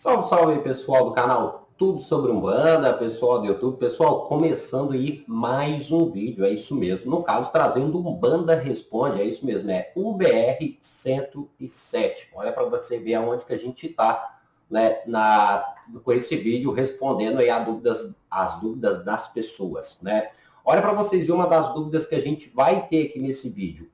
Salve, salve pessoal do canal Tudo Sobre Umbanda, pessoal do YouTube, pessoal, começando aí mais um vídeo, é isso mesmo, no caso trazendo Umbanda Responde, é isso mesmo, é UBR 107, olha para você ver aonde que a gente está, né, com esse vídeo respondendo aí as dúvidas das pessoas, né. Olha para vocês verem, uma das dúvidas que a gente vai ter aqui nesse vídeo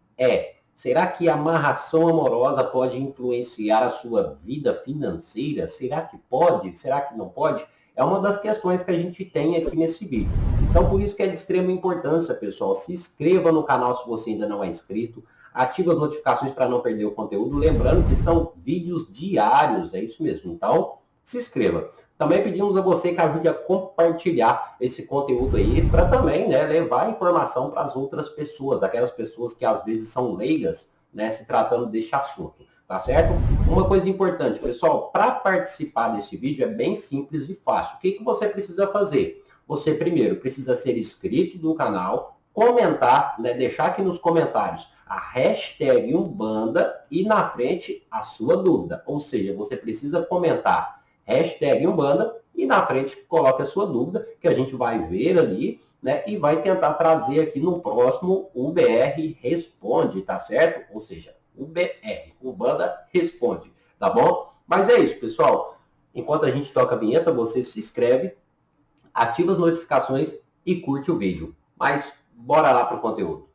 será que a amarração amorosa pode influenciar a sua vida financeira? Será que pode? Será que não pode? É uma das questões que a gente tem aqui nesse vídeo. Então, por isso que é de extrema importância, pessoal. Se inscreva no canal se você ainda não é inscrito. Ative as notificações para não perder o conteúdo. Lembrando que são vídeos diários, é isso mesmo. Então, se inscreva. Também pedimos a você que ajude a compartilhar esse conteúdo aí para também, né, levar a informação para as outras pessoas, aquelas pessoas que às vezes são leigas, né, se tratando deste assunto, tá certo? Uma coisa importante, pessoal, para participar desse vídeo é bem simples e fácil. O que você precisa fazer? Você primeiro precisa ser inscrito do canal, comentar, né, deixar aqui nos comentários a hashtag Umbanda e na frente a sua dúvida. Ou seja, você precisa comentar hashtag Umbanda, e na frente coloque a sua dúvida, que a gente vai ver ali, né, e vai tentar trazer aqui no próximo UBR Responde, tá certo? Ou seja, UBR, Umbanda Responde, tá bom? Mas é isso, pessoal. Enquanto a gente toca a vinheta, você se inscreve, ativa as notificações e curte o vídeo. Mas bora lá pro conteúdo.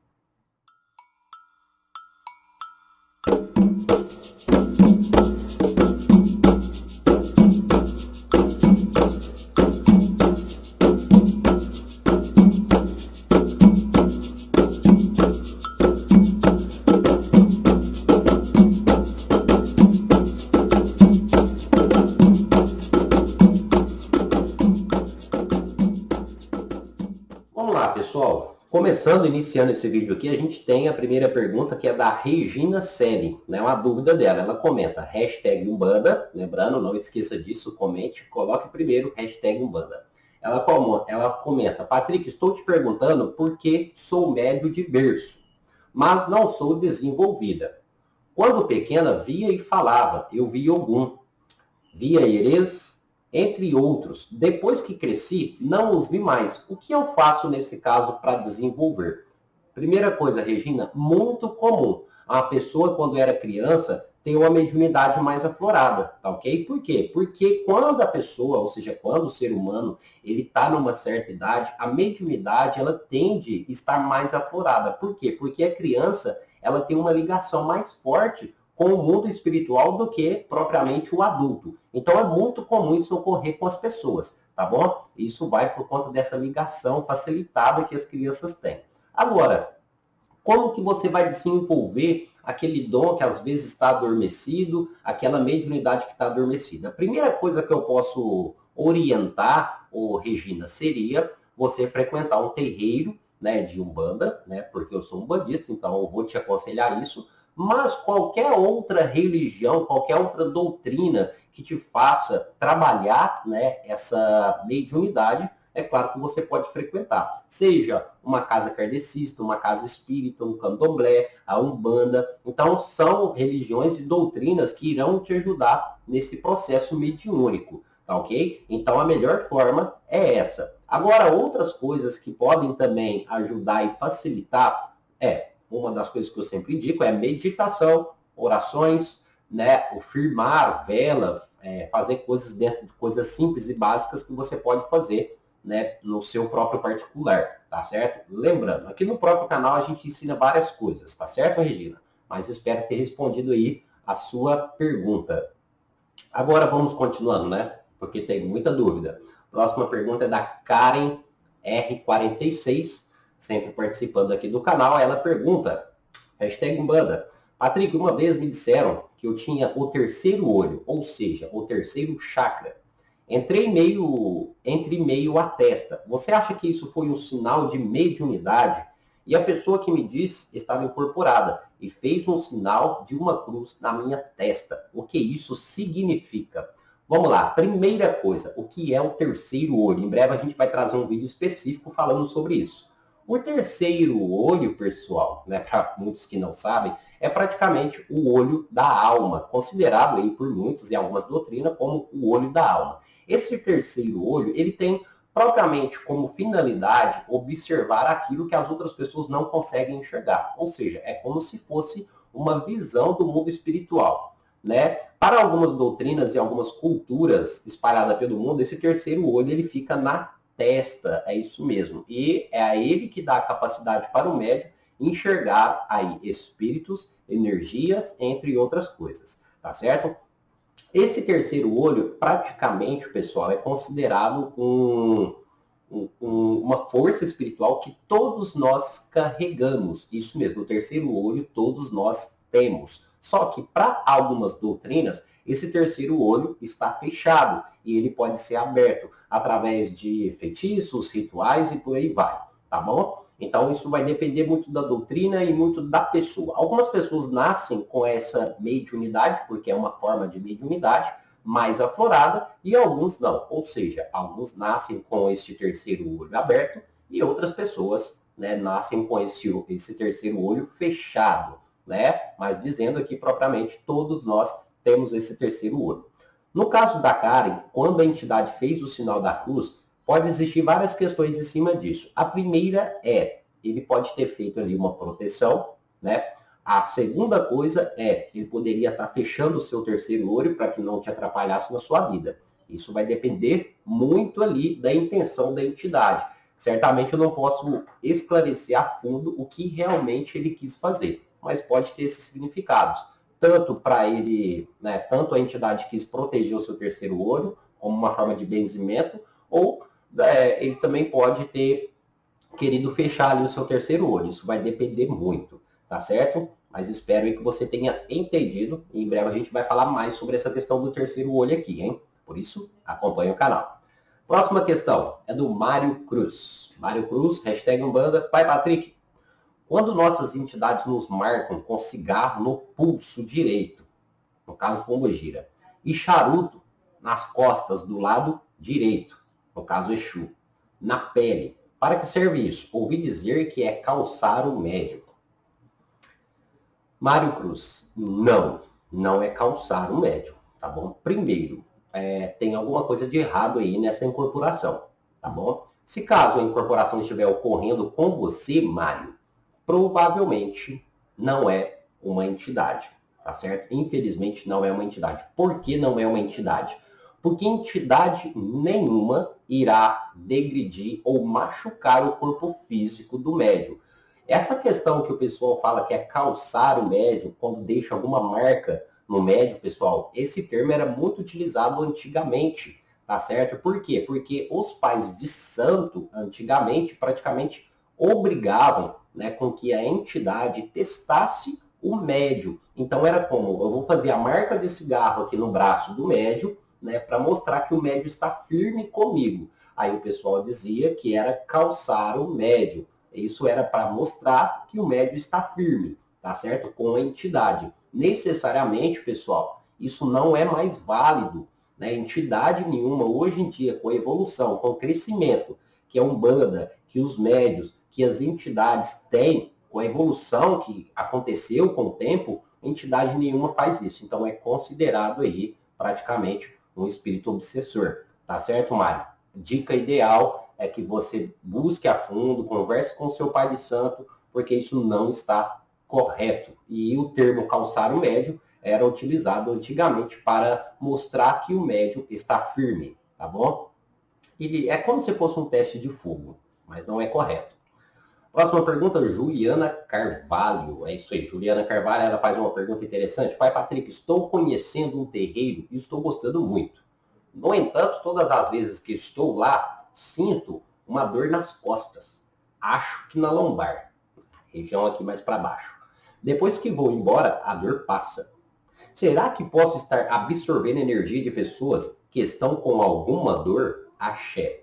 Vamos lá, pessoal. Começando, iniciando esse vídeo aqui, a gente tem a primeira pergunta, que é da Regina Selle, né? Uma dúvida dela. Ela comenta, hashtag Umbanda, lembrando, não esqueça disso, comente, coloque primeiro, hashtag Umbanda. Ela comenta, Patrick, estou te perguntando por que sou médio de berço, mas não sou desenvolvida. Quando pequena, via e falava, eu via Ogum, via Erês, entre outros. Depois que cresci, não os vi mais. O que eu faço nesse caso para desenvolver? Primeira coisa, Regina, muito comum. A pessoa, quando era criança, tem uma mediunidade mais aflorada, tá ok? Por quê? Porque quando a pessoa, ou seja, quando o ser humano, ele está numa certa idade, a mediunidade, ela tende a estar mais aflorada. Por quê? Porque a criança, ela tem uma ligação mais forte com o mundo espiritual do que propriamente o adulto. Então é muito comum isso ocorrer com as pessoas, tá bom? Isso vai por conta dessa ligação facilitada que as crianças têm. Agora, como que você vai desenvolver aquele dom que às vezes está adormecido, aquela mediunidade que está adormecida? A primeira coisa que eu posso orientar, Regina, seria você frequentar um terreiro, né, de Umbanda, né, porque eu sou umbandista, então eu vou te aconselhar isso, mas qualquer outra religião, qualquer outra doutrina que te faça trabalhar, né, essa mediunidade, é claro que você pode frequentar. Seja uma casa kardecista, uma casa espírita, um candomblé, a Umbanda. Então, são religiões e doutrinas que irão te ajudar nesse processo mediúnico, tá ok? Então, a melhor forma é essa. Agora, outras coisas que podem também ajudar e facilitar uma das coisas que eu sempre indico é meditação, orações, né, o firmar, vela, fazer coisas dentro de coisas simples e básicas que você pode fazer, né, no seu próprio particular, tá certo? Lembrando, aqui no próprio canal a gente ensina várias coisas, tá certo, Regina? Mas espero ter respondido aí a sua pergunta. Agora vamos continuando, né? Porque tem muita dúvida. Próxima pergunta é da Karen R46, sempre participando aqui do canal. Ela pergunta, hashtag Umbanda, Patrick, uma vez me disseram que eu tinha o terceiro olho, ou seja, o terceiro chakra. Entre meio à testa. Você acha que isso foi um sinal de mediunidade? E a pessoa que me disse estava incorporada e fez um sinal de uma cruz na minha testa. O que isso significa? Vamos lá, primeira coisa, o que é o terceiro olho? Em breve a gente vai trazer um vídeo específico falando sobre isso. O terceiro olho, pessoal, né, para muitos que não sabem, é praticamente o olho da alma, considerado aí por muitos em algumas doutrinas como o olho da alma. Esse terceiro olho, ele tem propriamente como finalidade observar aquilo que as outras pessoas não conseguem enxergar. Ou seja, é como se fosse uma visão do mundo espiritual, né? Para algumas doutrinas e algumas culturas espalhadas pelo mundo, esse terceiro olho ele fica na testa, é isso mesmo. E é a ele que dá a capacidade para o médium enxergar aí espíritos, energias, entre outras coisas, tá certo? Esse terceiro olho, praticamente, pessoal, é considerado uma força espiritual que todos nós carregamos. Isso mesmo, o terceiro olho todos nós temos. Só que para algumas doutrinas, esse terceiro olho está fechado e ele pode ser aberto através de feitiços, rituais e por aí vai, tá bom? Então isso vai depender muito da doutrina e muito da pessoa. Algumas pessoas nascem com essa mediunidade, porque é uma forma de mediunidade mais aflorada, e alguns não. Ou seja, alguns nascem com este terceiro olho aberto e outras pessoas, né, nascem com esse terceiro olho fechado, né? Mas dizendo aqui propriamente, todos nós temos esse terceiro olho. No caso da Karen, quando a entidade fez o sinal da cruz, pode existir várias questões em cima disso. A primeira é, ele pode ter feito ali uma proteção, né? A segunda coisa é, ele poderia estar fechando o seu terceiro olho para que não te atrapalhasse na sua vida. Isso vai depender muito ali da intenção da entidade. Certamente eu não posso esclarecer a fundo o que realmente ele quis fazer, mas pode ter esses significados. Tanto para ele, né, tanto a entidade quis proteger o seu terceiro olho, como uma forma de benzimento, ou ele também pode ter querido fechar ali o seu terceiro olho. Isso vai depender muito, tá certo? Mas espero que você tenha entendido. E em breve a gente vai falar mais sobre essa questão do terceiro olho aqui, hein? Por isso, acompanhe o canal. Próxima questão é do Mário Cruz. Mário Cruz, hashtag Umbanda. Pai Patrick, quando nossas entidades nos marcam com cigarro no pulso direito, no caso pombogira, e charuto nas costas do lado direito, no caso Exu, na pele, para que serve isso? Ouvi dizer que é calçar o médico. Mário Cruz, não é calçar o médico, tá bom? Primeiro, tem alguma coisa de errado aí nessa incorporação, tá bom? Se caso a incorporação estiver ocorrendo com você, Mário, provavelmente não é uma entidade, tá certo? Infelizmente não é uma entidade. Por que não é uma entidade? Porque entidade nenhuma irá degredir ou machucar o corpo físico do médium. Essa questão que o pessoal fala que é calçar o médium, quando deixa alguma marca no médium, pessoal, esse termo era muito utilizado antigamente, tá certo? Por quê? Porque os pais de santo, antigamente, praticamente obrigavam, né, com que a entidade testasse o médium. Então era como, eu vou fazer a marca de cigarro aqui no braço do médium, né, para mostrar que o médium está firme comigo. Aí o pessoal dizia que era calçar o médium. Isso era para mostrar que o médium está firme, tá certo? Com a entidade. Necessariamente, pessoal, isso não é mais válido, né? Entidade nenhuma, hoje em dia, com a evolução, com o crescimento, que é a Umbanda, que os médios, que as entidades têm, com a evolução que aconteceu com o tempo, entidade nenhuma faz isso. Então, é considerado aí, praticamente, um espírito obsessor. Tá certo, Mário? Dica ideal é que você busque a fundo, converse com seu pai de santo, porque isso não está correto. E o termo calçar o médium era utilizado antigamente para mostrar que o médium está firme, tá bom? E é como se fosse um teste de fogo, mas não é correto. Próxima pergunta, Juliana Carvalho. É isso aí, Juliana Carvalho, ela faz uma pergunta interessante. Pai Patrick, estou conhecendo um terreiro e estou gostando muito. No entanto, todas as vezes que estou lá, sinto uma dor nas costas. Acho que na lombar, região aqui mais para baixo. Depois que vou embora, a dor passa. Será que posso estar absorvendo energia de pessoas que estão com alguma dor? Axé.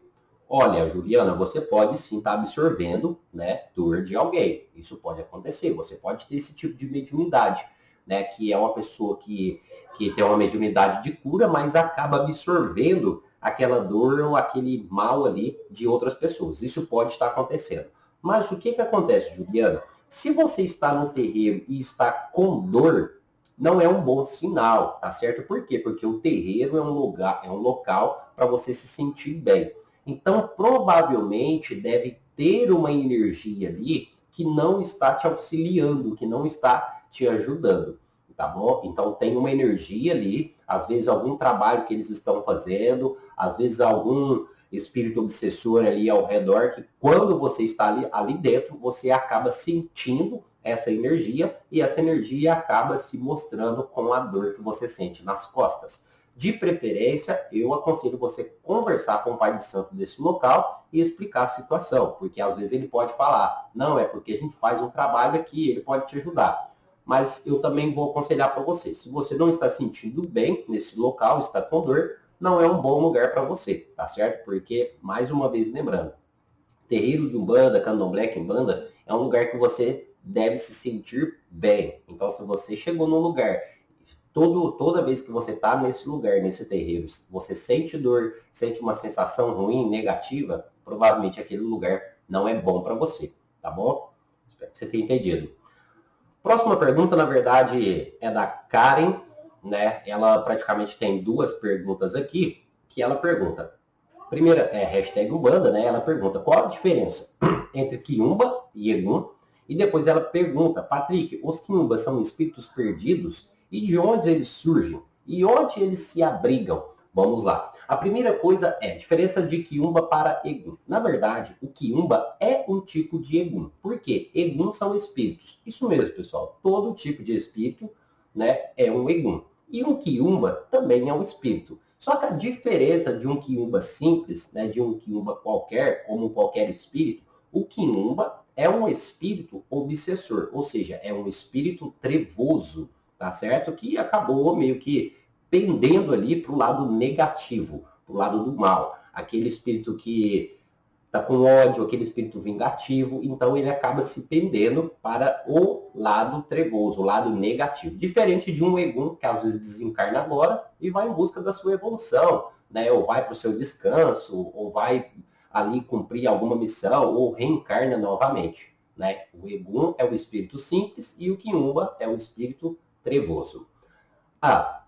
Olha, Juliana, você pode sim estar absorvendo, né, dor de alguém. Isso pode acontecer. Você pode ter esse tipo de mediunidade, né, que é uma pessoa que tem uma mediunidade de cura, mas acaba absorvendo aquela dor ou aquele mal ali de outras pessoas. Isso pode estar acontecendo. Mas o que acontece, Juliana? Se você está no terreiro e está com dor, não é um bom sinal, tá certo? Por quê? Porque o terreiro é um lugar, é um local para você se sentir bem. Então, provavelmente deve ter uma energia ali que não está te auxiliando, que não está te ajudando, tá bom? Então tem uma energia ali, às vezes algum trabalho que eles estão fazendo, às vezes algum espírito obsessor ali ao redor, que quando você está ali dentro, você acaba sentindo essa energia e essa energia acaba se mostrando com a dor que você sente nas costas. De preferência, eu aconselho você conversar com o pai de santo desse local e explicar a situação, porque às vezes ele pode falar, não, é porque a gente faz um trabalho aqui, ele pode te ajudar. Mas eu também vou aconselhar para você, se você não está sentindo bem nesse local, está com dor, não é um bom lugar para você, tá certo? Porque, mais uma vez lembrando, terreiro de Umbanda, Candomblé, Quimbanda, é um lugar que você deve se sentir bem. Então, se você chegou num lugar, toda vez que você está nesse lugar, nesse terreiro, você sente dor, sente uma sensação ruim, negativa, provavelmente aquele lugar não é bom para você, tá bom? Espero que você tenha entendido. Próxima pergunta, na verdade, é da Karen, né? Ela praticamente tem duas perguntas aqui, que ela pergunta. Primeira é hashtag Umbanda, né? Ela pergunta qual a diferença entre Quiumba e Egum. E depois ela pergunta, Patrick, os Quiumbas são espíritos perdidos? E de onde eles surgem? E onde eles se abrigam? Vamos lá. A primeira coisa é a diferença de Quiumba para Egum. Na verdade, o Quiumba é um tipo de Egum. Por quê? Egum são espíritos. Isso mesmo, pessoal. Todo tipo de espírito, né, é um Egum. E um Quiumba também é um espírito. Só que a diferença de um quiumba simples, né, de um quiumba qualquer, como qualquer espírito, o quiumba é um espírito obsessor, ou seja, é um espírito trevoso, tá certo? Que acabou meio que pendendo ali para o lado negativo, para o lado do mal. Aquele espírito que está com ódio, aquele espírito vingativo, então ele acaba se pendendo para o lado trevoso, o lado negativo. Diferente de um Egum, que às vezes desencarna agora e vai em busca da sua evolução, né? Ou vai para o seu descanso, ou vai ali cumprir alguma missão, ou reencarna novamente. Né? O Egum é o espírito simples e o Quiumba é o espírito trevoso. Ah,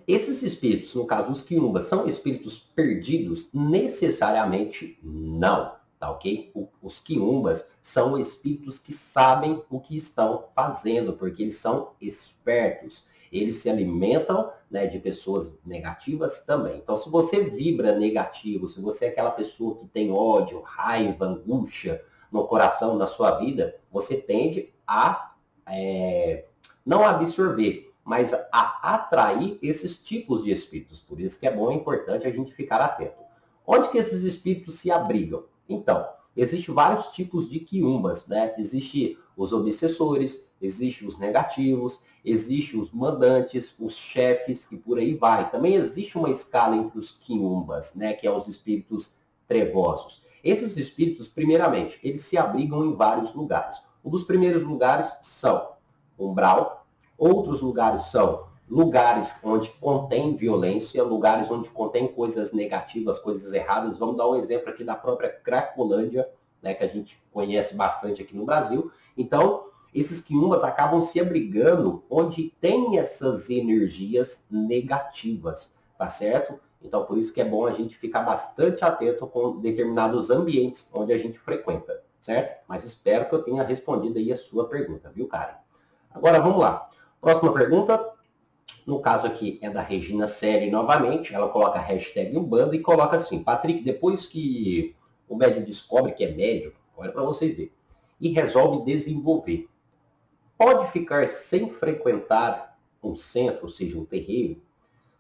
esses espíritos, no caso os quiumbas, são espíritos perdidos? Necessariamente não, tá ok? Os quiumbas são espíritos que sabem o que estão fazendo, porque eles são espertos. Eles se alimentam, né, de pessoas negativas também. Então, se você vibra negativo, se você é aquela pessoa que tem ódio, raiva, angústia no coração, na sua vida, você tende a não absorver, mas a atrair esses tipos de espíritos. Por isso que é bom e importante a gente ficar atento. Onde que esses espíritos se abrigam? Então, existem vários tipos de quiumbas, né? Existem os obsessores, existem os negativos, existem os mandantes, os chefes e por aí vai. Também existe uma escala entre os quiumbas, né? Que é os espíritos trevosos. Esses espíritos, primeiramente, eles se abrigam em vários lugares. Um dos primeiros lugares são umbral. Outros lugares são lugares onde contém violência, lugares onde contém coisas negativas, coisas erradas. Vamos dar um exemplo aqui da própria Cracolândia, né, que a gente conhece bastante aqui no Brasil. Então, esses quiumbas acabam se abrigando onde tem essas energias negativas, tá certo? Então, por isso que é bom a gente ficar bastante atento com determinados ambientes onde a gente frequenta, certo? Mas espero que eu tenha respondido aí a sua pergunta, viu, Karen? Agora, vamos lá. Próxima pergunta, no caso aqui é da Regina Selle novamente, ela coloca a hashtag Umbanda e coloca assim, Patrick, depois que o médium descobre que é médium, olha para vocês verem, e resolve desenvolver, pode ficar sem frequentar um centro, ou seja, um terreiro?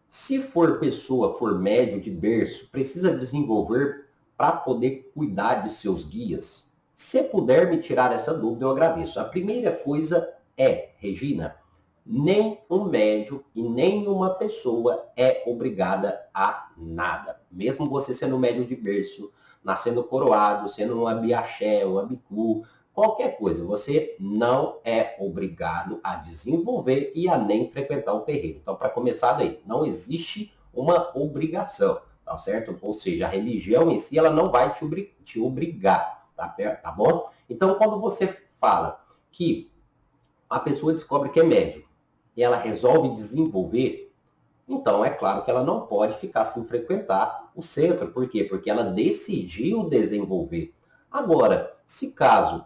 Se for pessoa, for médium de berço, precisa desenvolver para poder cuidar de seus guias? Se puder me tirar essa dúvida, eu agradeço. A primeira coisa é, Regina, nem um médium e nem uma pessoa é obrigada a nada. Mesmo você sendo médium de berço, nascendo coroado, sendo um abiaxé, um abicu, qualquer coisa, você não é obrigado a desenvolver e a nem frequentar o terreiro. Então, para começar daí, não existe uma obrigação, tá certo? Ou seja, a religião em si, ela não vai te obrigar, tá bom? Então, quando você fala que a pessoa descobre que é médium e ela resolve desenvolver, então é claro que ela não pode ficar sem frequentar o centro. Por quê? Porque ela decidiu desenvolver. Agora, se caso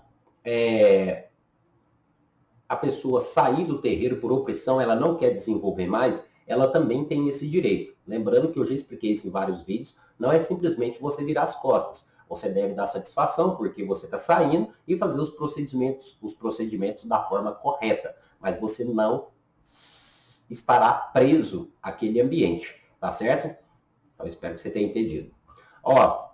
a pessoa sair do terreiro por opressão, ela não quer desenvolver mais, ela também tem esse direito. Lembrando que eu já expliquei isso em vários vídeos, não é simplesmente você virar as costas. Você deve dar satisfação porque você está saindo e fazer os procedimentos da forma correta. Mas você não estará preso àquele ambiente, tá certo? Então, espero que você tenha entendido. Ó,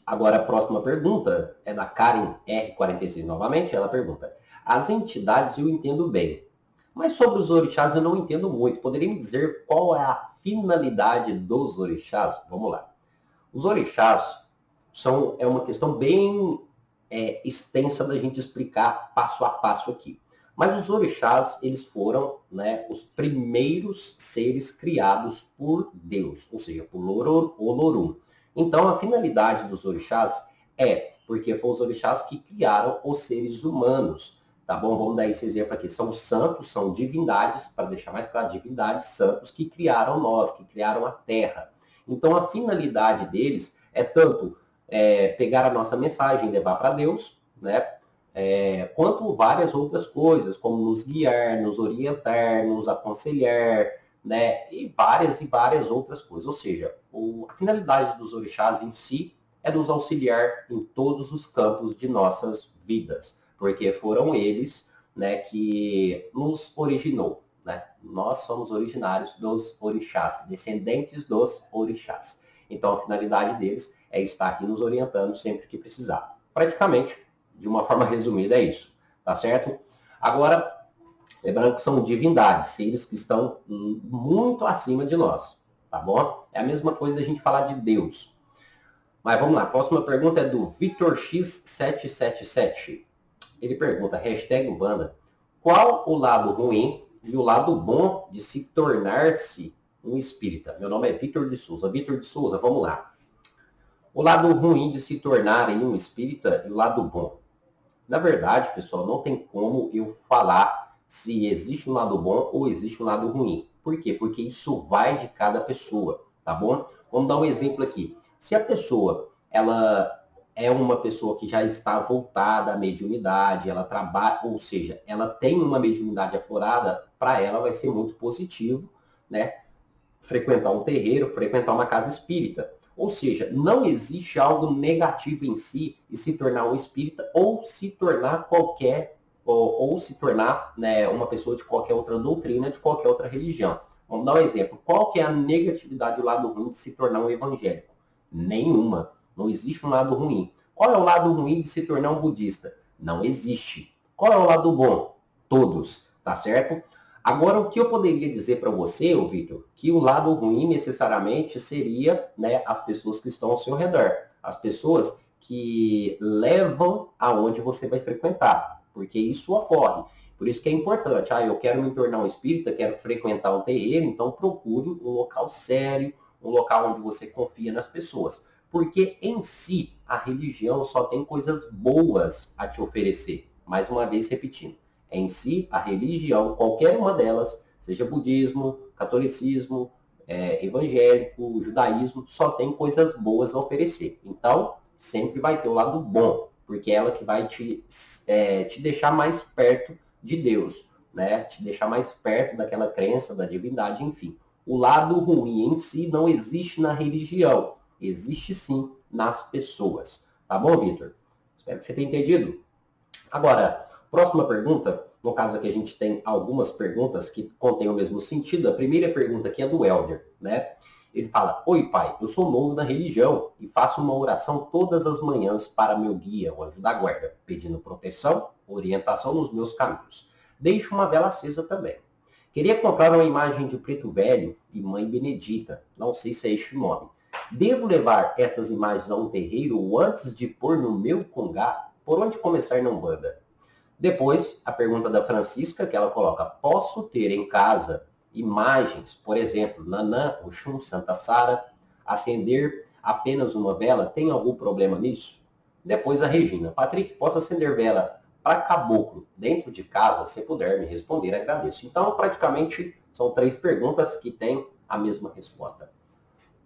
agora a próxima pergunta é da Karen R46 novamente. Ela pergunta: as entidades eu entendo bem, mas sobre os orixás eu não entendo muito. Poderia me dizer qual é a finalidade dos orixás? Vamos lá. Os orixás é uma questão bem extensa da gente explicar passo a passo aqui. Mas os orixás, eles foram, né, os primeiros seres criados por Deus, ou seja, por Olorum. Então, a finalidade dos orixás é porque foram os orixás que criaram os seres humanos, tá bom? Vamos dar esse exemplo aqui. São santos, são divindades, para deixar mais claro, divindades, santos que criaram nós, que criaram a Terra. Então, a finalidade deles é tanto pegar a nossa mensagem e levar para Deus, né? Quanto várias outras coisas, como nos guiar, nos orientar, nos aconselhar, né? E várias outras coisas. Ou seja, a finalidade dos orixás em si é nos auxiliar em todos os campos de nossas vidas, porque foram eles, né, que nos originou, né? Nós somos originários dos orixás, descendentes dos orixás. Então, a finalidade deles é estar aqui nos orientando sempre que precisar. Praticamente, de uma forma resumida, é isso, tá certo? Agora, lembrando que são divindades, seres que estão muito acima de nós, tá bom? É a mesma coisa da gente falar de Deus. Mas vamos lá, a próxima pergunta é do Victor X777. Ele pergunta, hashtag Umbanda, qual o lado ruim e o lado bom de se tornar-se um espírita? Meu nome é Victor de Souza. Victor de Souza, vamos lá. O lado ruim de se tornarem um espírita e o lado bom. Na verdade, pessoal, não tem como eu falar se existe um lado bom ou existe um lado ruim. Por quê? Porque isso vai de cada pessoa, tá bom? Vamos dar um exemplo aqui. Se a pessoa, ela é uma pessoa que já está voltada à mediunidade, ela trabalha, ou seja, ela tem uma mediunidade aflorada, para ela vai ser muito positivo, né? Frequentar um terreiro, frequentar uma casa espírita. Ou seja, não existe algo negativo em si e se tornar um espírita ou se tornar ou se tornar, né, uma pessoa de qualquer outra doutrina, de qualquer outra religião. Vamos dar um exemplo. Qual que é a negatividade, o lado ruim de se tornar um evangélico? Nenhuma. Não existe um lado ruim. Qual é o lado ruim de se tornar um budista? Não existe. Qual é o lado bom? Todos, tá certo? Agora, o que eu poderia dizer para você, Victor, que o lado ruim necessariamente seria, né, as pessoas que estão ao seu redor. As pessoas que levam aonde você vai frequentar, porque isso ocorre. Por isso que é importante. Eu quero me tornar um espírita, quero frequentar um terreiro, então procure um local sério, um local onde você confia nas pessoas. Porque em si, a religião só tem coisas boas a te oferecer. Mais uma vez repetindo. Em si, a religião, qualquer uma delas, seja budismo, catolicismo, evangélico, judaísmo, só tem coisas boas a oferecer. Então, sempre vai ter o lado bom, porque é ela que vai te deixar mais perto de Deus, né? Te deixar mais perto daquela crença, da divindade, enfim. O lado ruim em si não existe na religião, existe sim nas pessoas. Tá bom, Victor? Espero que você tenha entendido. Agora, próxima pergunta, no caso aqui a gente tem algumas perguntas que contêm o mesmo sentido. A primeira pergunta aqui é do Helder, né? Ele fala, oi pai, eu sou novo na religião e faço uma oração todas as manhãs para meu guia, o anjo da guarda, pedindo proteção, orientação nos meus caminhos. Deixo uma vela acesa também. Queria comprar uma imagem de Preto Velho e Mãe Benedita, não sei se é este o nome. Devo levar estas imagens a um terreiro antes de pôr no meu congá? Por onde começar na Umbanda? Depois, a pergunta da Francisca, que ela coloca, posso ter em casa imagens, por exemplo, Nanã, Oxum, Santa Sara, acender apenas uma vela? Tem algum problema nisso? Depois a Regina, Patrick, posso acender vela para caboclo dentro de casa, se puder me responder, agradeço. Então, praticamente, são 3 perguntas que têm a mesma resposta.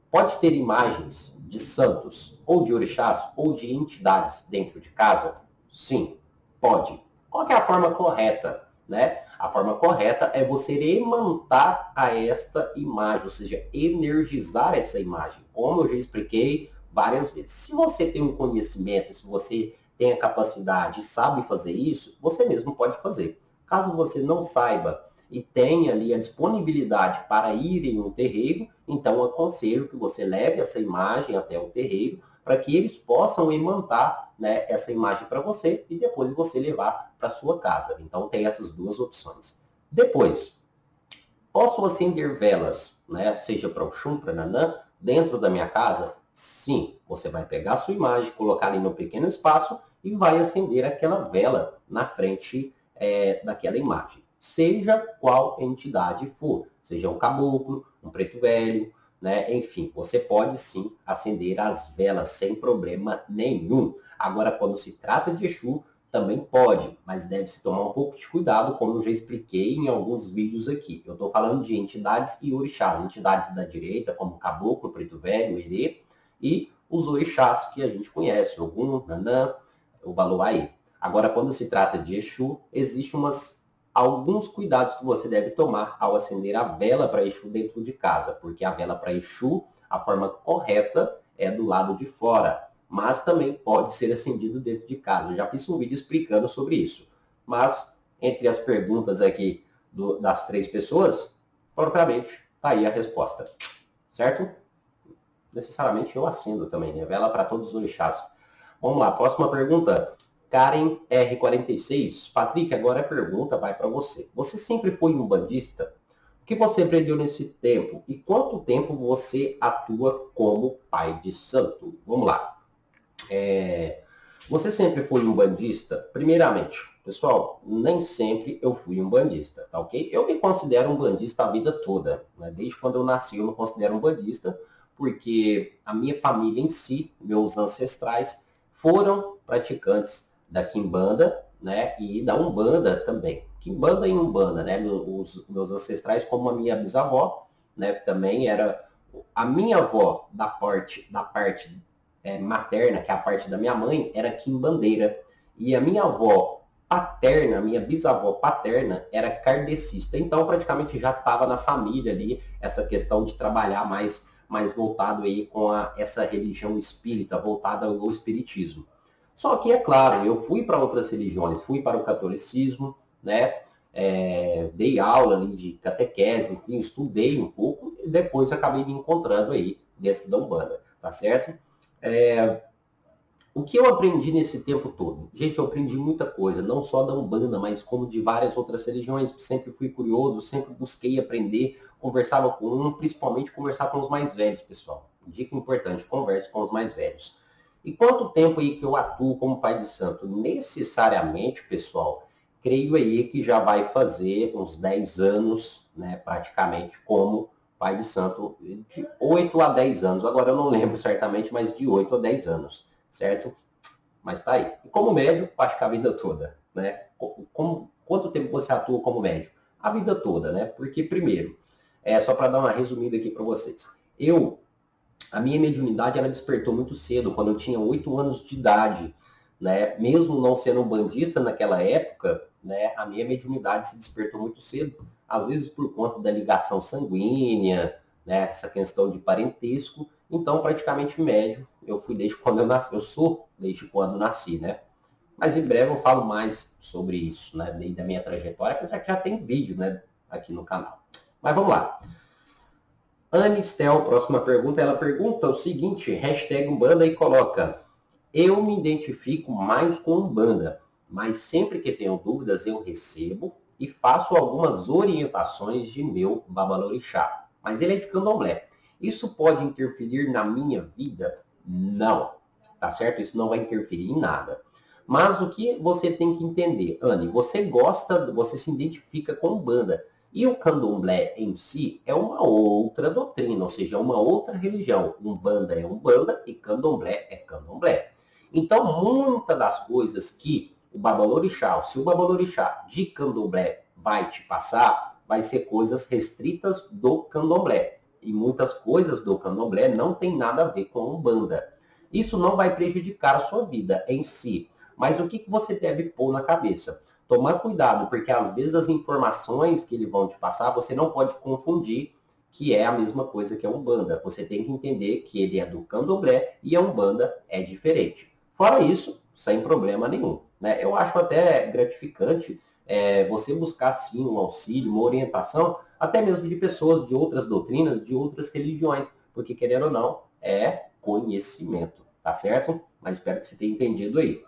Pode ter imagens de santos, ou de orixás, ou de entidades dentro de casa? Sim, pode. Qual que é a forma correta, né? A forma correta é você emantar a esta imagem, ou seja, energizar essa imagem, como eu já expliquei várias vezes. Se você tem um conhecimento, se você tem a capacidade e sabe fazer isso, você mesmo pode fazer. Caso você não saiba e tenha ali a disponibilidade para ir em um terreiro, então eu aconselho que você leve essa imagem até o terreiro para que eles possam imantar, né, essa imagem para você e depois você levar para sua casa. Então tem essas 2 opções. Depois, posso acender velas, né, seja para o Xum, para Nanã, dentro da minha casa? Sim, você vai pegar a sua imagem, colocar ali no pequeno espaço e vai acender aquela vela na frente daquela imagem. Seja qual entidade for, seja um caboclo, um preto velho, né? Enfim, você pode sim acender as velas sem problema nenhum. Agora, quando se trata de Exu, também pode, mas deve-se tomar um pouco de cuidado, como eu já expliquei em alguns vídeos aqui. Eu estou falando de entidades e orixás, entidades da direita, como Caboclo, Preto Velho, Herê, e os orixás que a gente conhece, Ogum, Nanã, o Baluaê. Agora, quando se trata de Exu, existem alguns cuidados que você deve tomar ao acender a vela para Exu dentro de casa, porque a vela para Exu, a forma correta é do lado de fora, mas também pode ser acendido dentro de casa. Eu já fiz um vídeo explicando sobre isso. Mas, entre as perguntas aqui das 3 pessoas, propriamente, está aí a resposta. Certo? Necessariamente eu acendo também, né? Vela para todos os orixás. Vamos lá, próxima pergunta. Karen R46. Patrick, agora a pergunta vai para você. Você sempre foi um bandista? O que você aprendeu nesse tempo? E quanto tempo você atua como pai de santo? Vamos lá. Você sempre foi um bandista? Primeiramente, pessoal, nem sempre eu fui um bandista, tá ok? Eu me considero um bandista a vida toda, né? Desde quando eu nasci eu me considero um bandista, porque a minha família em si, meus ancestrais, foram praticantes da Quimbanda, né? E da Umbanda também. Quimbanda e Umbanda, né? Os meus ancestrais, como a minha bisavó, né? Também era a minha avó da parte materna, que é a parte da minha mãe, era quimbandeira. E a minha avó paterna, minha bisavó paterna, era kardecista. Então, praticamente já estava na família ali essa questão de trabalhar mais voltado aí com essa religião espírita, voltada ao espiritismo. Só que, é claro, eu fui para outras religiões, fui para o catolicismo, né? Dei aula ali de catequese, enfim, estudei um pouco e depois acabei me encontrando aí dentro da Umbanda, tá certo? O que eu aprendi nesse tempo todo? Gente, eu aprendi muita coisa, não só da Umbanda, mas como de várias outras religiões. Sempre fui curioso, sempre busquei aprender, conversava com principalmente conversar com os mais velhos, pessoal. Dica importante, converse com os mais velhos. E quanto tempo aí que eu atuo como pai de santo? Necessariamente, pessoal, creio aí que já vai fazer uns 10 anos, né, praticamente, como pai de santo, de 8 a 10 anos. Agora eu não lembro certamente, mas de 8 a 10 anos, certo? Mas tá aí. E como médico, acho que a vida toda, né? Quanto tempo você atua como médico? A vida toda, né? Porque, primeiro, só para dar uma resumida aqui para vocês. A minha mediunidade, ela despertou muito cedo, quando eu tinha 8 anos de idade, né? Mesmo não sendo um bandista naquela época, né? A minha mediunidade se despertou muito cedo, às vezes por conta da ligação sanguínea, né? Essa questão de parentesco. Então, praticamente médio, eu fui desde quando eu nasci, eu sou desde quando nasci, né? Mas em breve eu falo mais sobre isso, né? Da minha trajetória, apesar que já tem vídeo, né? Aqui no canal. Mas vamos lá. Anistel, próxima pergunta, ela pergunta o seguinte, hashtag Umbanda e coloca: eu me identifico mais com Umbanda, mas sempre que tenho dúvidas eu recebo e faço algumas orientações de meu babalorixá. Mas ele é de candomblé. Isso pode interferir na minha vida? Não. Tá certo? Isso não vai interferir em nada. Mas o que você tem que entender, Anne, você gosta, você se identifica com Umbanda. E o candomblé em si é uma outra doutrina, ou seja, uma outra religião. Umbanda é Umbanda e candomblé é candomblé. Então, muitas das coisas que o babalorixá, se o babalorixá de candomblé vai te passar, vai ser coisas restritas do candomblé. E muitas coisas do candomblé não tem nada a ver com Umbanda. Isso não vai prejudicar a sua vida em si. Mas o que você deve pôr na cabeça? Tomar cuidado, porque às vezes as informações que eles vão te passar, você não pode confundir que é a mesma coisa que a Umbanda. Você tem que entender que ele é do candomblé e a Umbanda é diferente. Fora isso, sem problema nenhum. Né? Eu acho até gratificante você buscar, sim, um auxílio, uma orientação, até mesmo de pessoas de outras doutrinas, de outras religiões, porque, querendo ou não, é conhecimento, tá certo? Mas espero que você tenha entendido aí.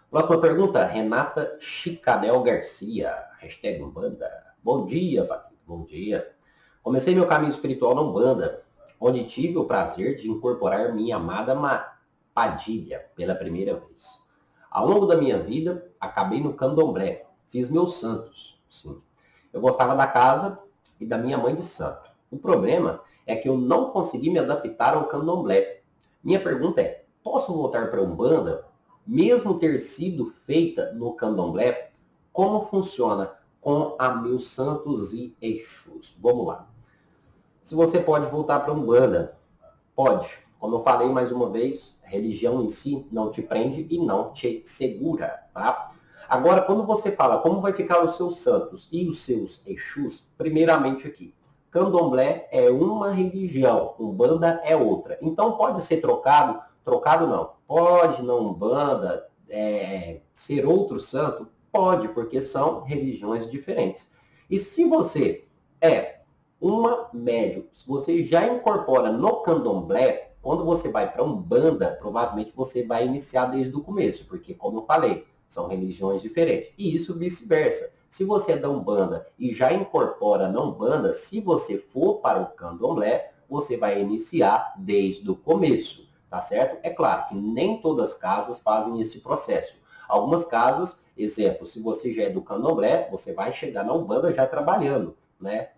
Próxima pergunta, Renata Chicanel Garcia, hashtag Umbanda. Bom dia, Patrick, bom dia. Comecei meu caminho espiritual na Umbanda, onde tive o prazer de incorporar minha amada Padilha pela primeira vez. Ao longo da minha vida, acabei no candomblé, fiz meus santos, sim. Eu gostava da casa e da minha mãe de santo. O problema é que eu não consegui me adaptar ao candomblé. Minha pergunta é, posso voltar para a Umbanda, mesmo ter sido feita no candomblé? Como funciona com a meus santos e exus? Vamos lá. Se você pode voltar para a Umbanda, pode. Como eu falei mais uma vez, a religião em si não te prende e não te segura, tá? Agora, quando você fala como vai ficar os seus santos e os seus exus, primeiramente aqui, candomblé é uma religião, Umbanda é outra. Então pode ser trocado? Trocado não. Pode na Umbanda ser outro santo? Pode, porque são religiões diferentes. E se você é uma médium, se você já incorpora no candomblé, quando você vai para Umbanda, provavelmente você vai iniciar desde o começo, porque, como eu falei, são religiões diferentes. E isso vice-versa. Se você é da Umbanda e já incorpora na Umbanda, se você for para o candomblé, você vai iniciar desde o começo, tá certo? É claro que nem todas as casas fazem esse processo. Algumas casas, exemplo, se você já é do candomblé, você vai chegar na Umbanda já trabalhando, né?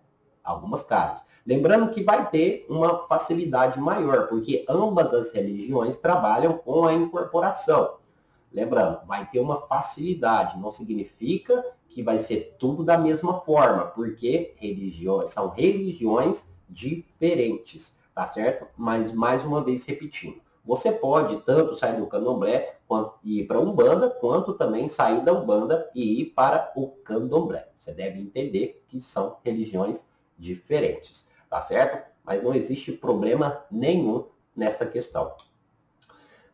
Algumas casas. Lembrando que vai ter uma facilidade maior, porque ambas as religiões trabalham com a incorporação. Lembrando, vai ter uma facilidade, não significa que vai ser tudo da mesma forma, porque são religiões diferentes, tá certo? Mas, mais uma vez repetindo, você pode tanto sair do candomblé e ir para a Umbanda, quanto também sair da Umbanda e ir para o candomblé. Você deve entender que são religiões diferentes, tá certo? Mas não existe problema nenhum nessa questão.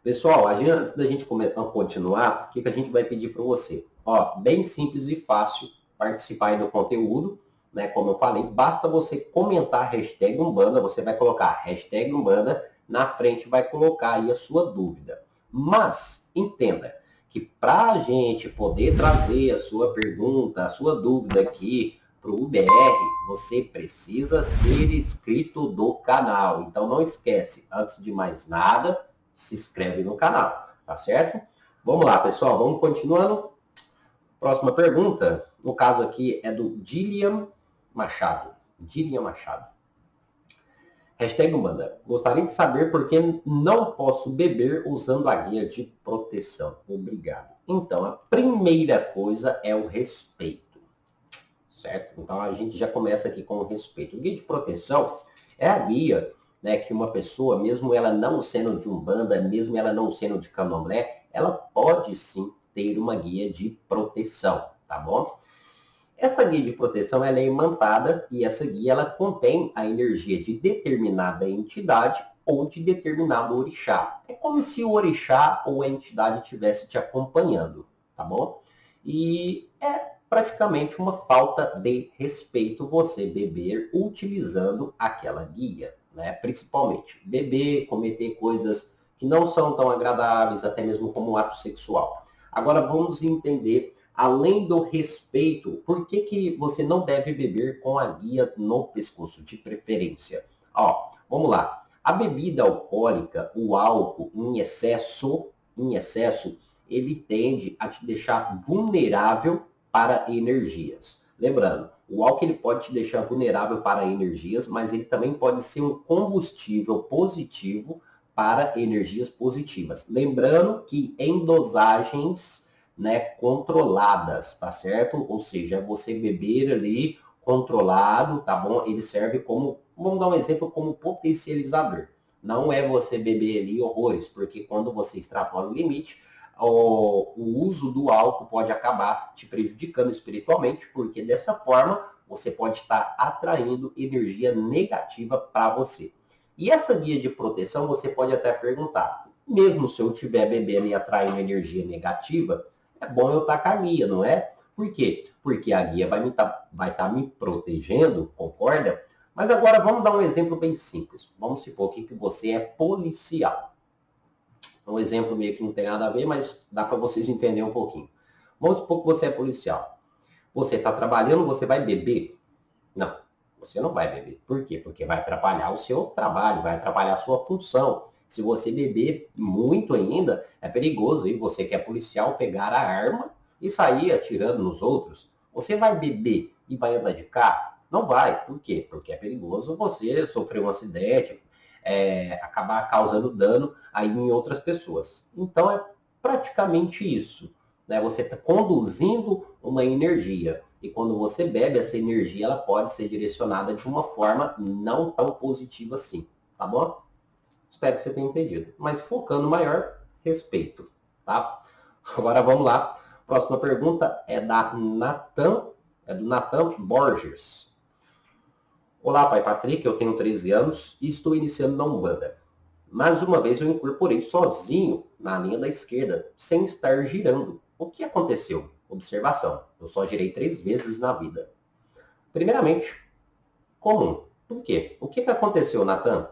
Pessoal, antes da gente continuar, o que a gente vai pedir para você? Ó, bem simples e fácil participar aí do conteúdo, né? Como eu falei, basta você comentar hashtag Umbanda, você vai colocar hashtag Umbanda, na frente vai colocar aí a sua dúvida. Mas, entenda que para a gente poder trazer a sua pergunta, a sua dúvida aqui para o UBR, você precisa ser inscrito do canal. Então não esquece, antes de mais nada, se inscreve no canal, tá certo? Vamos lá, pessoal, vamos continuando. Próxima pergunta, no caso aqui é do Dilian Machado. Dilian Machado. Hashtag Umbanda. Gostaria de saber por que não posso beber usando a guia de proteção. Obrigado. Então, a primeira coisa é o respeito, certo? Então, a gente já começa aqui com o respeito. O guia de proteção é a guia, né, que uma pessoa, mesmo ela não sendo de Umbanda, mesmo ela não sendo de Candomblé, ela pode sim ter uma guia de proteção, tá bom? Essa guia de proteção ela é imantada e essa guia ela contém a energia de determinada entidade ou de determinado orixá. É como se o orixá ou a entidade estivesse te acompanhando, tá bom? E é praticamente uma falta de respeito você beber utilizando aquela guia, né? Principalmente beber, cometer coisas que não são tão agradáveis, até mesmo como um ato sexual. Agora vamos entender, além do respeito, por que você não deve beber com a guia no pescoço, de preferência? Ó, vamos lá. A bebida alcoólica, o álcool em excesso, ele tende a te deixar vulnerável para energias. Lembrando, o álcool ele pode te deixar vulnerável para energias, mas ele também pode ser um combustível positivo para energias positivas. Lembrando que em dosagens né, controladas, tá certo? Ou seja, você beber ali controlado, tá bom? Ele serve como, vamos dar um exemplo, como potencializador. Não é você beber ali horrores, porque quando você extrapola o limite, o uso do álcool pode acabar te prejudicando espiritualmente, porque dessa forma você pode estar atraindo energia negativa para você. E essa guia de proteção você pode até perguntar, mesmo se eu estiver bebendo e atraindo energia negativa, é bom eu estar com a guia, não é? Por quê? Porque a guia vai estar me protegendo, concorda? Mas agora vamos dar um exemplo bem simples. Vamos supor que você é policial. Um exemplo meio que não tem nada a ver, mas dá para vocês entenderem um pouquinho. Vamos supor que você é policial. Você está trabalhando, você vai beber? Não, você não vai beber. Por quê? Porque vai atrapalhar o seu trabalho, vai atrapalhar a sua função. Se você beber muito ainda, é perigoso. E você que é policial, pegar a arma e sair atirando nos outros. Você vai beber e vai andar de carro? Não vai. Por quê? Porque é perigoso você sofrer um acidente, acabar causando dano aí em outras pessoas. Então é praticamente isso, né? Você está conduzindo uma energia e quando você bebe, essa energia ela pode ser direcionada de uma forma não tão positiva assim, tá bom? Espero que você tenha entendido. Mas focando maior, respeito, tá? Agora vamos lá. Próxima pergunta é do Nathan Borges. Olá, pai Patrick, eu tenho 13 anos e estou iniciando na Umbanda. Mais uma vez eu incorporei sozinho na linha da esquerda, sem estar girando. O que aconteceu? Observação, eu só girei 3 vezes na vida. Primeiramente, comum. Por quê? O que aconteceu, Nathan?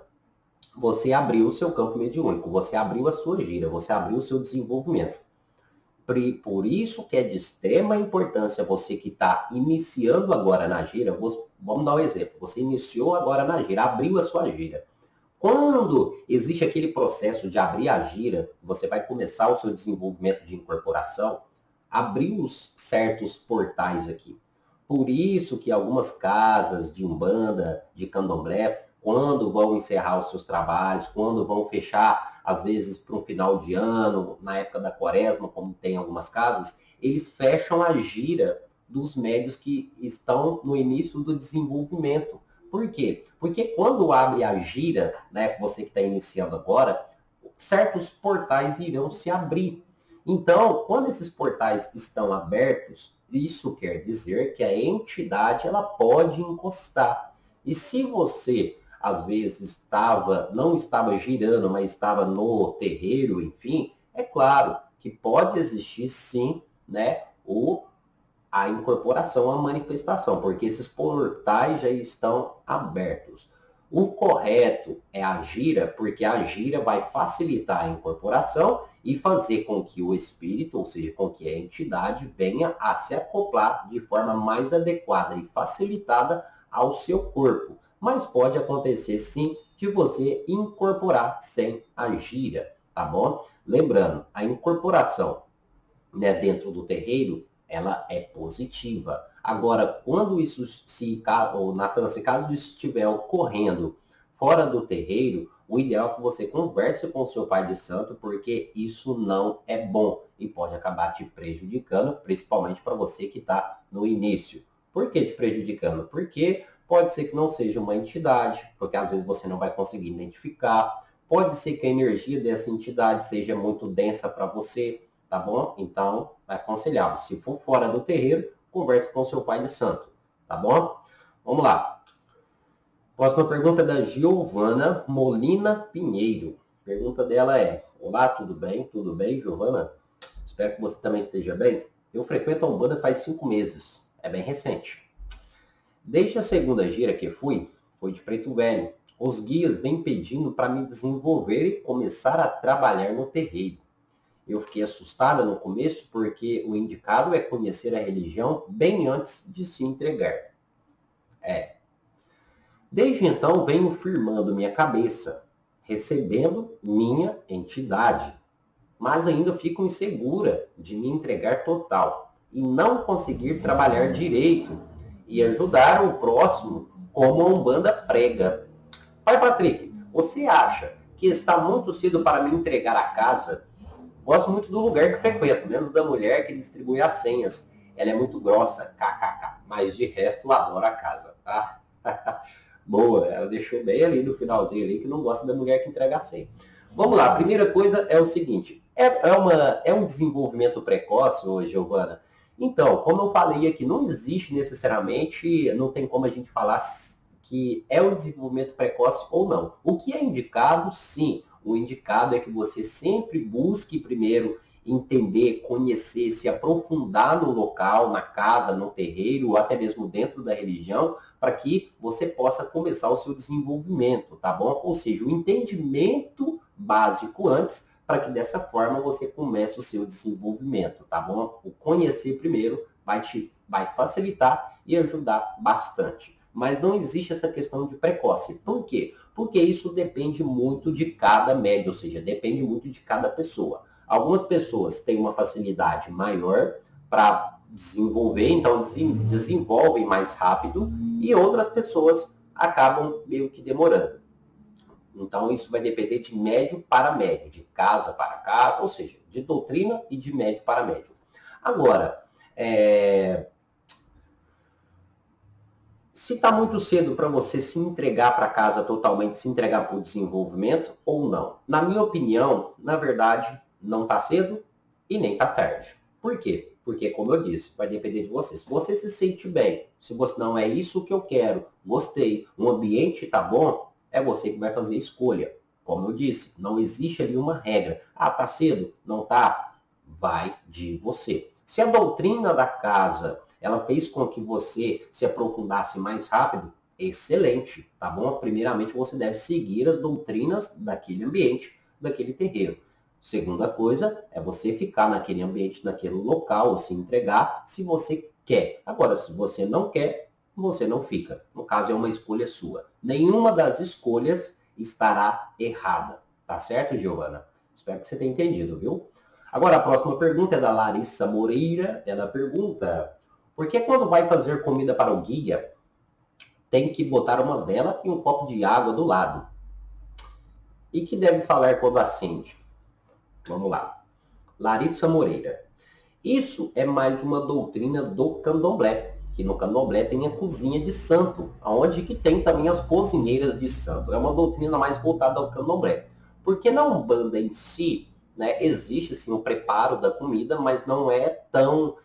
Você abriu o seu campo mediúnico, você abriu a sua gira, você abriu o seu desenvolvimento. Por isso que é de extrema importância você que está iniciando agora na gira, vamos dar um exemplo, você iniciou agora na gira, abriu a sua gira. Quando existe aquele processo de abrir a gira, você vai começar o seu desenvolvimento de incorporação, abriu certos portais aqui. Por isso que algumas casas de Umbanda, de Candomblé, quando vão encerrar os seus trabalhos, quando vão fechar, às vezes, para um final de ano, na época da quaresma, como tem algumas casas, eles fecham a gira dos médios que estão no início do desenvolvimento. Por quê? Porque quando abre a gira, né, você que está iniciando agora, certos portais irão se abrir. Então, quando esses portais estão abertos, isso quer dizer que a entidade ela pode encostar. E se você às vezes não estava girando, mas estava no terreiro, enfim, é claro que pode existir sim, né, a incorporação, a manifestação, porque esses portais já estão abertos. O correto é a gira, porque a gira vai facilitar a incorporação e fazer com que o espírito, ou seja, com que a entidade venha a se acoplar de forma mais adequada e facilitada ao seu corpo. Mas pode acontecer sim de você incorporar sem a gira, tá bom? Lembrando, a incorporação, né, dentro do terreiro, ela é positiva. Agora, quando isso Natan, se caso isso estiver ocorrendo fora do terreiro, o ideal é que você converse com o seu pai de santo, porque isso não é bom e pode acabar te prejudicando, principalmente para você que está no início. Por que te prejudicando? Porque pode ser que não seja uma entidade, porque às vezes você não vai conseguir identificar. Pode ser que a energia dessa entidade seja muito densa para você, tá bom? Então, é aconselhável. Se for fora do terreiro, converse com seu pai de santo, tá bom? Vamos lá. Próxima pergunta é da Giovana Molina Pinheiro. A pergunta dela é: olá, tudo bem? Tudo bem, Giovana? Espero que você também esteja bem. Eu frequento a Umbanda faz 5 meses. É bem recente. Desde a segunda gira que foi de Preto Velho. Os guias vêm pedindo para me desenvolver e começar a trabalhar no terreiro. Eu fiquei assustada no começo porque o indicado é conhecer a religião bem antes de se entregar. Desde então venho firmando minha cabeça, recebendo minha entidade, mas ainda fico insegura de me entregar total e não conseguir trabalhar direito e ajudar o próximo como a Umbanda prega. Pai Patrick, você acha que está muito cedo para me entregar a casa? Gosto muito do lugar que frequento, menos da mulher que distribui as senhas. Ela é muito grossa, kkk. Mas de resto, adoro a casa, tá? Boa, ela deixou bem ali no finalzinho ali que não gosta da mulher que entrega a senha. Vamos lá, a primeira coisa é o seguinte: é um desenvolvimento precoce hoje, Giovana? Então, como eu falei aqui, não existe necessariamente, não tem como a gente falar que é um desenvolvimento precoce ou não. O que é indicado, sim. O indicado é que você sempre busque primeiro entender, conhecer, se aprofundar no local, na casa, no terreiro, ou até mesmo dentro da religião, para que você possa começar o seu desenvolvimento, tá bom? Ou seja, o entendimento básico antes, para que dessa forma você comece o seu desenvolvimento, tá bom? O conhecer primeiro vai facilitar e ajudar bastante. Mas não existe essa questão de precoce. Por quê? Porque isso depende muito de cada médio, ou seja, depende muito de cada pessoa. Algumas pessoas têm uma facilidade maior para desenvolver, então desenvolvem mais rápido, e outras pessoas acabam meio que demorando. Então, isso vai depender de médio para médio, de casa para casa, ou seja, de doutrina e de médio para médio. Agora, se está muito cedo para você se entregar para casa totalmente, se entregar para o desenvolvimento ou não? Na minha opinião, na verdade, não está cedo e nem está tarde. Por quê? Porque, como eu disse, vai depender de você. Se você se sente bem, se você não é isso que eu quero, gostei, o ambiente está bom, é você que vai fazer a escolha. Como eu disse, não existe ali uma regra. Ah, tá cedo? Não tá? Vai de você. Se a doutrina da casa ela fez com que você se aprofundasse mais rápido, excelente, tá bom? Primeiramente, você deve seguir as doutrinas daquele ambiente, daquele terreiro. Segunda coisa é você ficar naquele ambiente, naquele local, se entregar, se você quer. Agora, se você não quer, você não fica. No caso, é uma escolha sua. Nenhuma das escolhas estará errada. Tá certo, Giovana? Espero que você tenha entendido, viu? Agora, a próxima pergunta é da Larissa Moreira. Ela pergunta: por que quando vai fazer comida para o guia, tem que botar uma vela e um copo de água do lado? E que deve falar quando acende? Vamos lá. Larissa Moreira. Isso é mais uma doutrina do candomblé, que no candomblé tem a cozinha de santo, onde que tem também as cozinheiras de santo. É uma doutrina mais voltada ao candomblé. Porque na Umbanda em si, né, existe sim o preparo da comida, mas não é tão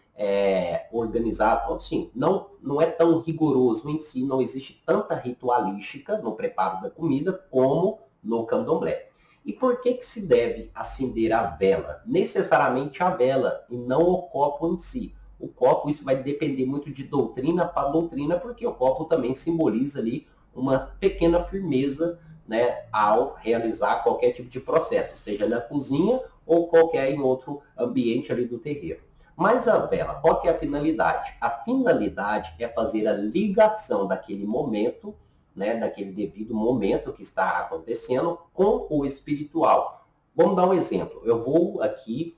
organizado, assim, não é tão rigoroso em si, não existe tanta ritualística no preparo da comida como no candomblé. E por que se deve acender a vela? Necessariamente a vela e não o copo em si. O copo, isso vai depender muito de doutrina para doutrina, porque o copo também simboliza ali uma pequena firmeza, né, ao realizar qualquer tipo de processo, seja na cozinha ou qualquer em outro ambiente ali do terreiro. Mas a vela, qual que é a finalidade? A finalidade é fazer a ligação daquele momento, né, daquele devido momento que está acontecendo com o espiritual. Vamos dar um exemplo. Eu vou aqui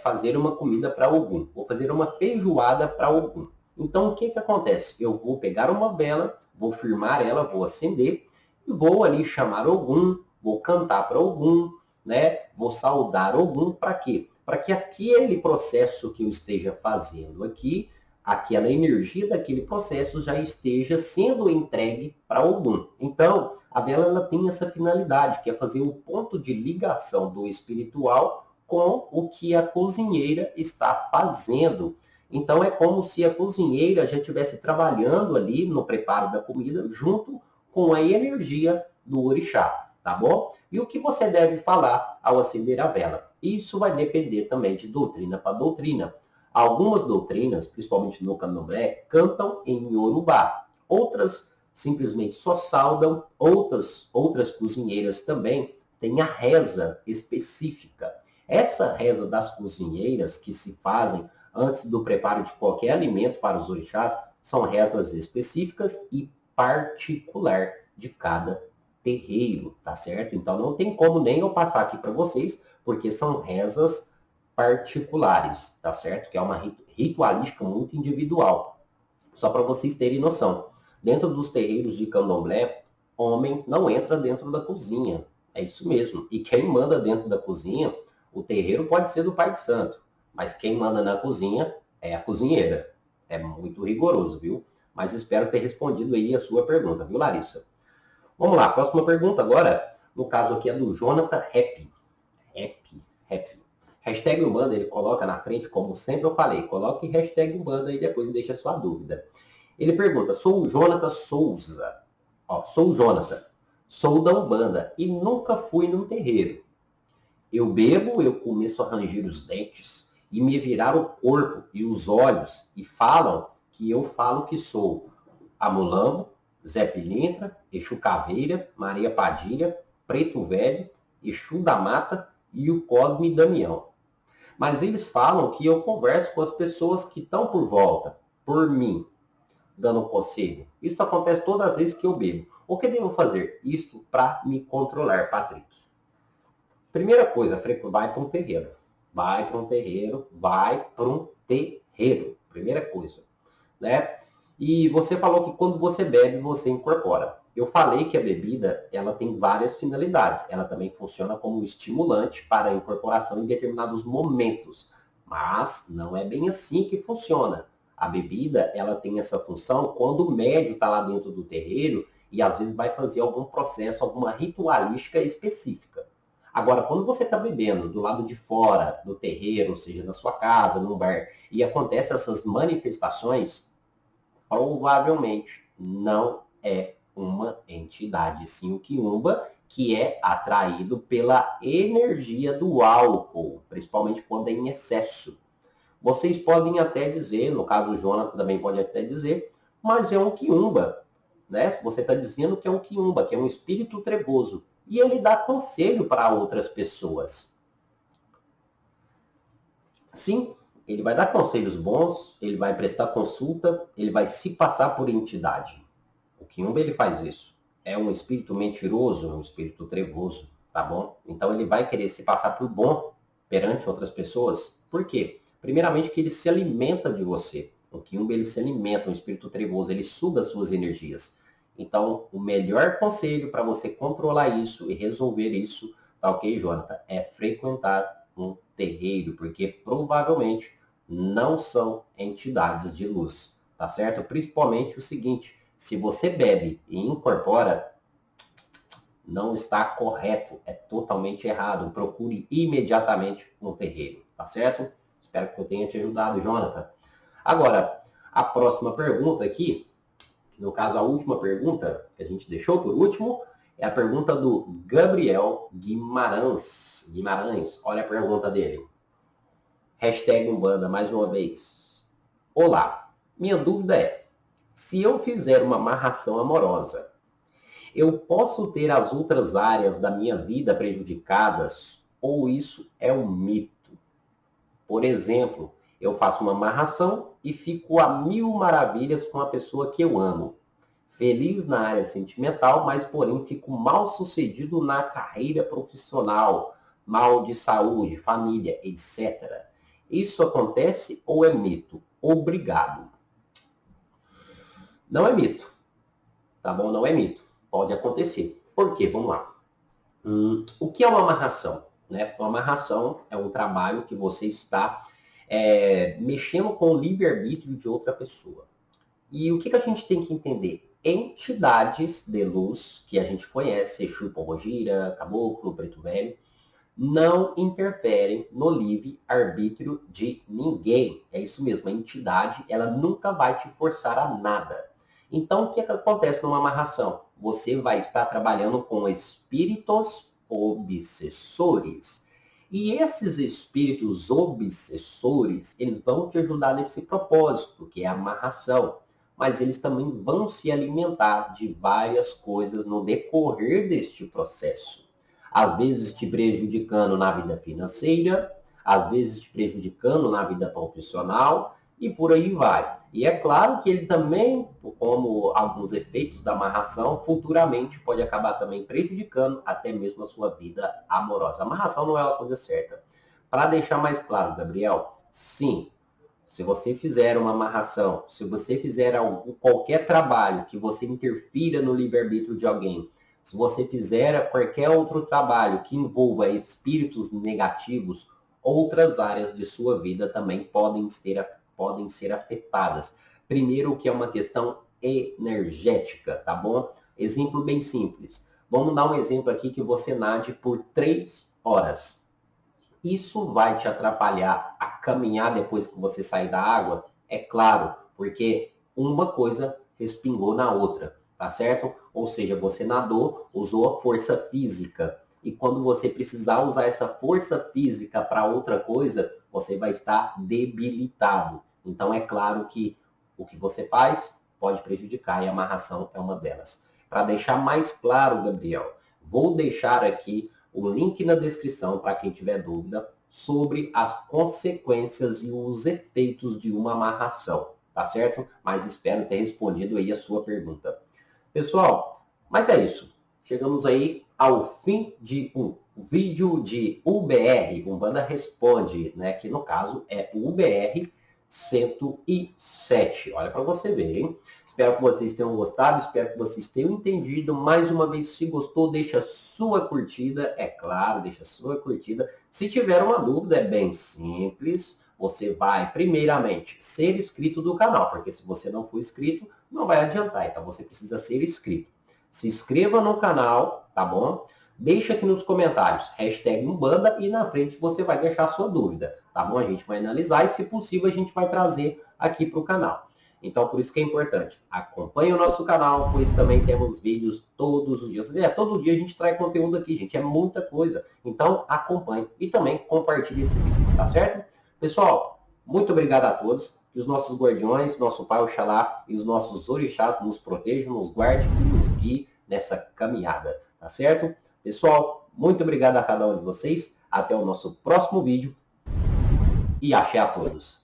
fazer uma comida para algum. Vou fazer uma feijoada para algum. Então, o que acontece? Eu vou pegar uma vela, vou firmar ela, vou acender, e vou ali chamar algum, vou cantar para algum, né? Vou saudar algum, para quê? Para que aquele processo que eu esteja fazendo aqui, aquela energia daquele processo já esteja sendo entregue para algum. Então, a vela ela tem essa finalidade, que é fazer o ponto de ligação do espiritual com o que a cozinheira está fazendo. Então, é como se a cozinheira já estivesse trabalhando ali no preparo da comida junto com a energia do orixá, tá bom? E o que você deve falar ao acender a vela? Isso vai depender também de doutrina para doutrina. Algumas doutrinas, principalmente no candomblé, cantam em Yorubá. Outras simplesmente só saudam. Outras cozinheiras também têm a reza específica. Essa reza das cozinheiras que se fazem antes do preparo de qualquer alimento para os orixás são rezas específicas e particular de cada terreiro, tá certo? Então não tem como nem eu passar aqui para vocês, porque são rezas particulares, tá certo? Que é uma ritualística muito individual. Só para vocês terem noção. Dentro dos terreiros de candomblé, homem não entra dentro da cozinha. É isso mesmo. E quem manda dentro da cozinha, O terreiro pode ser do pai de santo, mas quem manda na cozinha é a cozinheira. É muito rigoroso, viu? Mas espero ter respondido aí a sua pergunta, viu, Larissa? Vamos lá, próxima pergunta agora. No caso aqui é do Jonathan Rap. Rap. Hashtag Umbanda, ele coloca na frente, como sempre eu falei, coloque hashtag Umbanda e depois deixa a sua dúvida. Ele pergunta, sou o Jonathan Souza. Ó, sou o Jonathan, sou da Umbanda e nunca fui num terreiro. Eu bebo, eu começo a ranger os dentes e me virar o corpo e os olhos e falam que eu falo que sou Amulambo, Zé Pilintra, Exu Caveira, Maria Padilha, Preto Velho, Exu da Mata e o Cosme Damião. Mas eles falam que eu converso com as pessoas que estão por volta, por mim, dando conselho. Isso acontece todas as vezes que eu bebo. O que devo fazer? Isto para me controlar, Patrick. Primeira coisa, vai para um terreiro. Vai para um terreiro, vai para um terreiro. Primeira coisa, né? E você falou que quando você bebe, você incorpora. Eu falei que a bebida, ela tem várias finalidades. Ela também funciona como estimulante para a incorporação em determinados momentos. Mas não é bem assim que funciona. A bebida, ela tem essa função quando o médium está lá dentro do terreiro e às vezes vai fazer algum processo, alguma ritualística específica. Agora, quando você está bebendo do lado de fora do terreiro, ou seja, na sua casa, num bar, e acontecem essas manifestações, provavelmente não é uma entidade, sim o quiumba, que é atraído pela energia do álcool, principalmente quando é em excesso. Vocês podem até dizer, no caso o Jonathan também pode até dizer, mas é um quiumba, né? Você está dizendo que é um quiumba, que é um espírito trevoso. E ele dá conselho para outras pessoas. Sim, ele vai dar conselhos bons, ele vai prestar consulta, ele vai se passar por entidade. O quiumba ele faz isso. É um espírito mentiroso, um espírito trevoso, tá bom? Então ele vai querer se passar por bom perante outras pessoas. Por quê? Primeiramente que ele se alimenta de você. O quiumba ele se alimenta, um espírito trevoso, ele suga suas energias. Então, o melhor conselho para você controlar isso e resolver isso, tá ok, Jonathan? É frequentar um terreiro, porque provavelmente não são entidades de luz, tá certo? Principalmente o seguinte, se você bebe e incorpora, não está correto, é totalmente errado. Procure imediatamente um terreiro, tá certo? Espero que eu tenha te ajudado, Jonathan. Agora, a próxima pergunta aqui, no caso a última pergunta que a gente deixou por último, é a pergunta do Gabriel Guimarães. Olha a pergunta dele. Hashtag Umbanda mais uma vez. Olá, minha dúvida é, se eu fizer uma amarração amorosa, eu posso ter as outras áreas da minha vida prejudicadas ou isso é um mito? Por exemplo, eu faço uma amarração e fico a mil maravilhas com a pessoa que eu amo. Feliz na área sentimental, mas porém fico mal sucedido na carreira profissional, mal de saúde, família, etc. Isso acontece ou é mito? Obrigado. Não é mito, tá bom? Não é mito. Pode acontecer. Por quê? Vamos lá. O que é uma amarração? Né? Uma amarração é um trabalho que você está mexendo com o livre-arbítrio de outra pessoa. E o que a gente tem que entender? Entidades de luz que a gente conhece, Exu, Pombogira, Caboclo, Preto Velho, não interferem no livre-arbítrio de ninguém. É isso mesmo, a entidade ela nunca vai te forçar a nada. Então, o que acontece numa amarração? Você vai estar trabalhando com espíritos obsessores. E esses espíritos obsessores, eles vão te ajudar nesse propósito, que é a amarração. Mas eles também vão se alimentar de várias coisas no decorrer deste processo. Às vezes te prejudicando na vida financeira, às vezes te prejudicando na vida profissional, e por aí vai. E é claro que ele também, como alguns efeitos da amarração, futuramente pode acabar também prejudicando até mesmo a sua vida amorosa. A amarração não é uma coisa certa. Para deixar mais claro, Gabriel, sim, se você fizer uma amarração, se você fizer qualquer trabalho que você interfira no livre-arbítrio de alguém, Se você fizer qualquer outro trabalho que envolva espíritos negativos, outras áreas de sua vida também podem ser afetadas. Primeiro, que é uma questão energética, tá bom? Exemplo bem simples. Vamos dar um exemplo aqui que você nade por 3 horas. Isso vai te atrapalhar a caminhar depois que você sair da água? É claro, porque uma coisa respingou na outra, tá certo? Ou seja, você nadou, usou a força física. E quando você precisar usar essa força física para outra coisa, você vai estar debilitado. Então é claro que o que você faz pode prejudicar e a amarração é uma delas. Para deixar mais claro, Gabriel, vou deixar aqui o link na descrição para quem tiver dúvida sobre as consequências e os efeitos de uma amarração, tá certo? Mas espero ter respondido aí a sua pergunta. Pessoal, mas é isso. Chegamos aí ao fim de um vídeo de UBR, Umbanda Responde, né? Que no caso é o UBR 107. Olha para você ver, hein? Espero que vocês tenham gostado, espero que vocês tenham entendido. Mais uma vez, se gostou, deixa sua curtida, é claro, deixa sua curtida. Se tiver uma dúvida, é bem simples. Você vai, primeiramente, ser inscrito do canal, porque se você não for inscrito, não vai adiantar. Então, você precisa ser inscrito. Se inscreva no canal, tá bom? Deixa aqui nos comentários, hashtag Umbanda, e na frente você vai deixar a sua dúvida, tá bom? A gente vai analisar e, se possível, a gente vai trazer aqui para o canal. Então, por isso que é importante, acompanhe o nosso canal, pois também temos vídeos todos os dias. Todo dia a gente traz conteúdo aqui, gente, é muita coisa. Então, acompanhe e também compartilhe esse vídeo, tá certo? Pessoal, muito obrigado a todos. Que os nossos guardiões, nosso Pai Oxalá e os nossos orixás nos protejam, nos guardem e nos guiem nessa caminhada, tá certo? Pessoal, muito obrigado a cada um de vocês. Até o nosso próximo vídeo. E axé a todos.